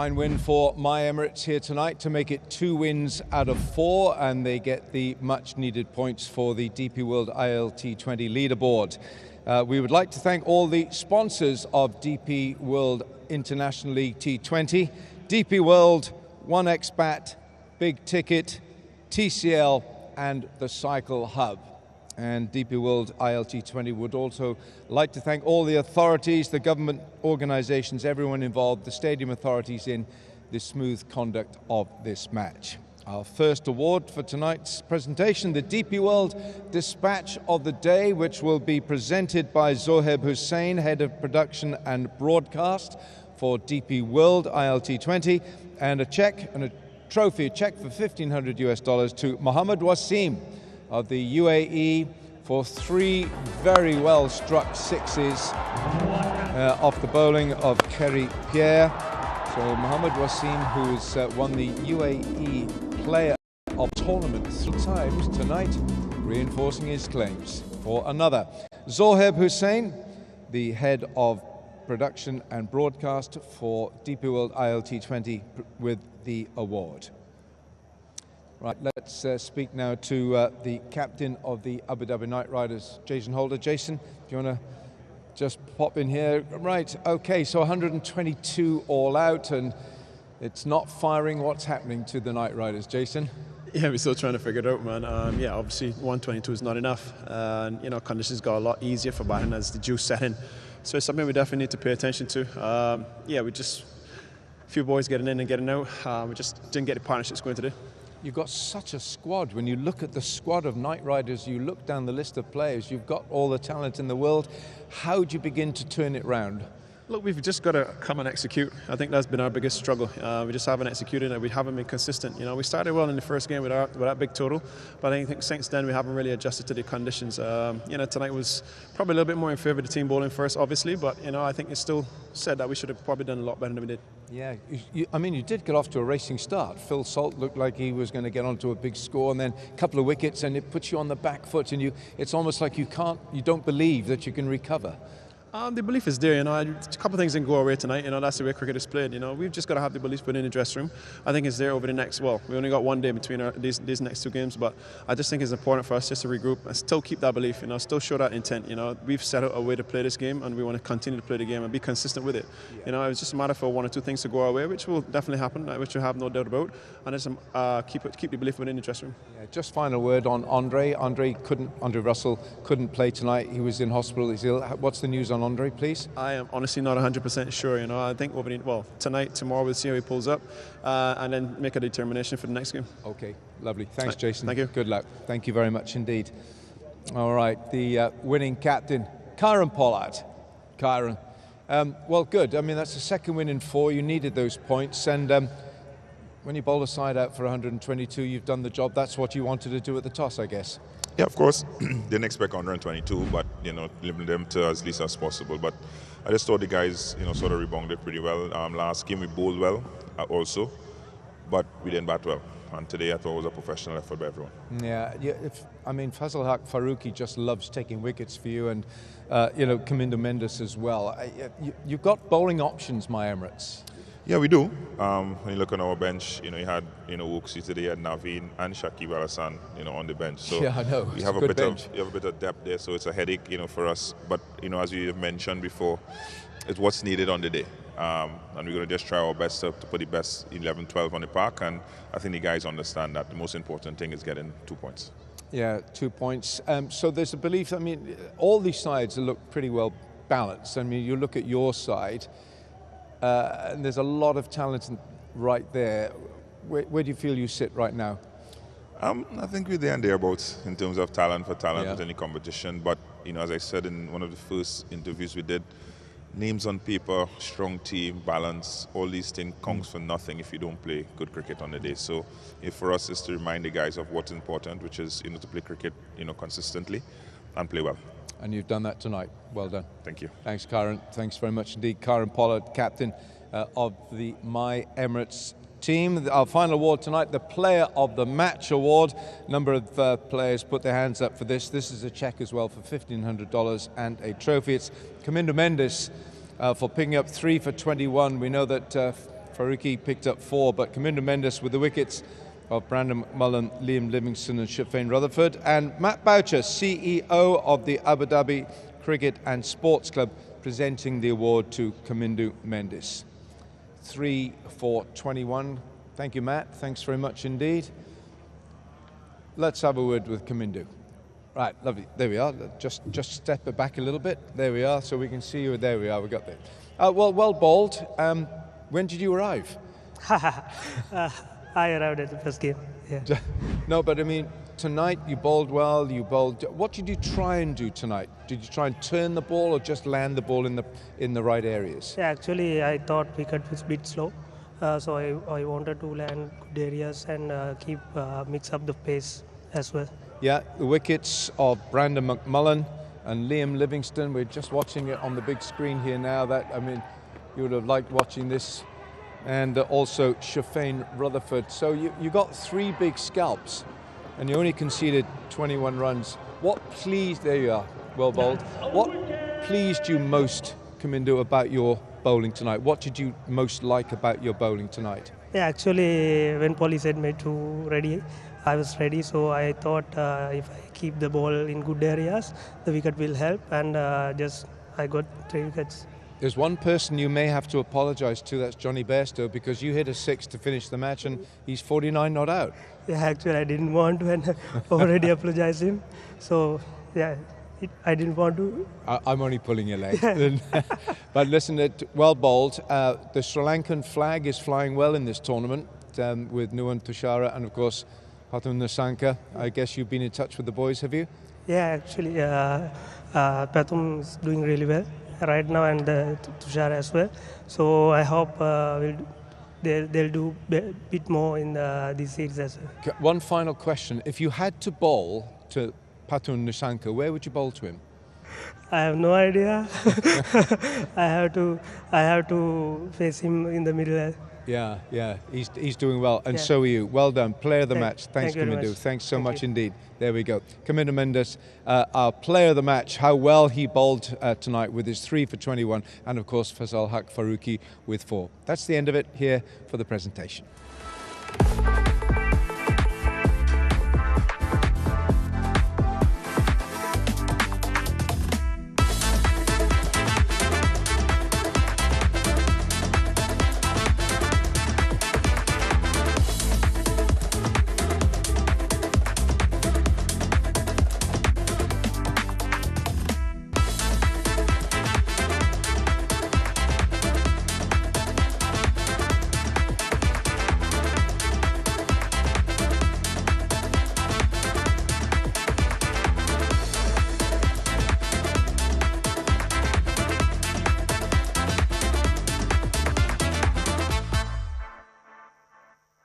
Fine win for my Emirates here tonight to make it 2 wins out of 4, and they get the much needed points for the DP World ILT20 leaderboard. We would like to thank all the sponsors of DP World International League T20, DP World, 1xBat, Big Ticket, TCL and the Cycle Hub. And DP World ILT20 would also like to thank all the authorities, the government organizations, everyone involved, the stadium authorities in the smooth conduct of this match. Our first award for tonight's presentation, the DP World Dispatch of the Day, which will be presented by Zoheb Hussain, Head of Production and Broadcast for DP World ILT20, and a check and a trophy, a check for $1,500 to Mohammed Wasim of the UAE for 3 very well struck sixes off the bowling of Kerry Pierre. So Mohammed Wasim, who's won the UAE Player of Tournament 3 times tonight, reinforcing his claims for another. Zoheb Hussain, the head of production and broadcast for DP World ILT20 with the award. Right, let's speak now to the captain of the Abu Dhabi Knight Riders, Jason Holder. Jason, do you want to just pop in here? Right, okay, so 122 all out, and it's not firing. What's happening to the Knight Riders, Jason? Yeah, we're still trying to figure it out, man. Yeah, obviously 122 is not enough. You know, conditions got a lot easier for batting as the juice set in. So it's something we definitely need to pay attention to. Yeah, we just, a few boys getting in and getting out. We just didn't get the partnerships going today. You've got such a squad. When you look at the squad of Knight Riders, you look down the list of players, you've got all the talent in the world. How do you begin to turn it round? Look, we've just got to come and execute. I think that's been our biggest struggle. We just haven't executed and we haven't been consistent. You know, we started well in the first game with that big total, but I think since then we haven't really adjusted to the conditions. You know, tonight was probably a little bit more in favour of the team bowling first, obviously, but you know, I think it's still said that we should have probably done a lot better than we did. Yeah, I mean, you did get off to a racing start. Phil Salt looked like he was going to get onto a big score, and then a couple of wickets, and it puts you on the back foot, and it's almost like you don't believe that you can recover. The belief is there, you know. A couple of things didn't go our way tonight, you know. That's the way cricket is played, you know. We've just got to have the belief within the dressing room. I think it's there over the next, well, we only got 1 day between these next 2 games, but I just think it's important for us just to regroup and still keep that belief, you know, still show that intent, you know. We've set out a way to play this game and we want to continue to play the game and be consistent with it. Yeah. You know, it's just a matter for 1 or 2 things to go our way, which will definitely happen, which we have no doubt about, and just keep the belief within the dressing room. Yeah, just final word on Andre. Andre Russell couldn't play tonight. He was in hospital. He's ill. What's the news on Andre, please? I am honestly not 100% sure. You know, I think tonight, tomorrow we'll see how he pulls up, and then make a determination for the next game. Okay, lovely. Thanks, Jason. Thank you. Good luck. Thank you very much indeed. All right, the winning captain, Kieran Pollard. Kieran, well, good. I mean, that's the 2nd win in 4. You needed those points, and when you bowl a side out for 122, you've done the job. That's what you wanted to do at the toss, I guess. Yeah, of course. Didn't expect 122, but you know, limiting them to as least as possible. But I just thought the guys, you know, sort of rebounded pretty well. Last game we bowled well, also, but we didn't bat well. And today I thought it was a professional effort by everyone. Yeah, I mean, Fazal Haq Farooqi just loves taking wickets for you, and you know, Kamindo Mendes as well. You've got bowling options, my Emirates. Yeah, we do. When you look on our bench, you know, you had, you know, Wuxi today, you had Naveen and Shakib Al Hassan, you know, on the bench. So yeah, I know. You have a bit of depth there, so it's a headache, you know, for us. But you know, as we have mentioned before, it's what's needed on the day, and we're going to just try our best to put the best 11, 12 on the park. And I think the guys understand that the most important thing is getting 2 points. Yeah, 2 points. So there's a belief. I mean, all these sides look pretty well balanced. I mean, you look at your side. And there's a lot of talent right there. Where do you feel you sit right now? I think we're there and thereabouts in terms of talent within the competition. But you know, as I said in one of the first interviews we did, names on paper, strong team, balance, all these things counts for nothing if you don't play good cricket on the day. So for us is to remind the guys of what's important, which is, you know, to play cricket, you know, consistently and play well. And you've done that tonight. Well done. Thank you. Thanks, Kieran. Thanks very much indeed. Kieran Pollard, captain of the My Emirates team. Our final award tonight, the Player of the Match Award. A number of players put their hands up for this. This is a cheque as well for $1,500 and a trophy. It's Kamindo Mendes for picking up 3 for 21. We know that Faruqi picked up 4, but Kamindo Mendes with the wickets of Brandon McMullen, Liam Livingston and Shafane Rutherford. And Matt Boucher, CEO of the Abu Dhabi Cricket and Sports Club, presenting the award to Kamindo Mendes. 3 for 21. Thank you, Matt. Thanks very much indeed. Let's have a word with Kamindo. Right, lovely. There we are. Just step it back a little bit. There we are, so we can see you. There we are. We got there. Well bowled. When did you arrive? I arrived at the first game. Yeah. No, but I mean, tonight you bowled well. You bowled. What did you try and do tonight? Did you try and turn the ball or just land the ball in the right areas? Yeah, actually, I thought wicket was a bit slow, so I wanted to land good areas and mix up the pace as well. Yeah, the wickets of Brandon McMullen and Liam Livingston. We're just watching it on the big screen here now. You would have liked watching this. And also Shafane Rutherford. So you got 3 big scalps and you only conceded 21 runs. There you are, well bowled. What pleased you most, Kamindo, about your bowling tonight? What did you most like about your bowling tonight? Yeah, actually, when Polly said me to ready, I was ready, so I thought if I keep the ball in good areas, the wicket will help, and I got 3 wickets. There's one person you may have to apologise to, that's Johnny Bairstow, because you hit a 6 to finish the match and he's 49 not out. Yeah, actually I didn't want to and already apologise him, so yeah, I didn't want to. I'm only pulling your leg. But listen, well bowled. The Sri Lankan flag is flying well in this tournament with Nuwan Tushara and of course Pathum Nissanka. I guess you've been in touch with the boys, have you? Yeah, actually Pathum is doing really well right now, and Tushar as well. So I hope they'll do a bit more in this series as well. One final question. If you had to bowl to Pathum Nissanka, where would you bowl to him? I have no idea. I have to face him in the middle. Yeah, he's doing well, and so are you. Well done, player of the match. Thanks, Kamindo. Thanks so much indeed. There we go. Kamindo Mendes, our player of the match. How well he bowled tonight with his 3 for 21, and of course Faisal Haq Faruqi with 4. That's the end of it here for the presentation.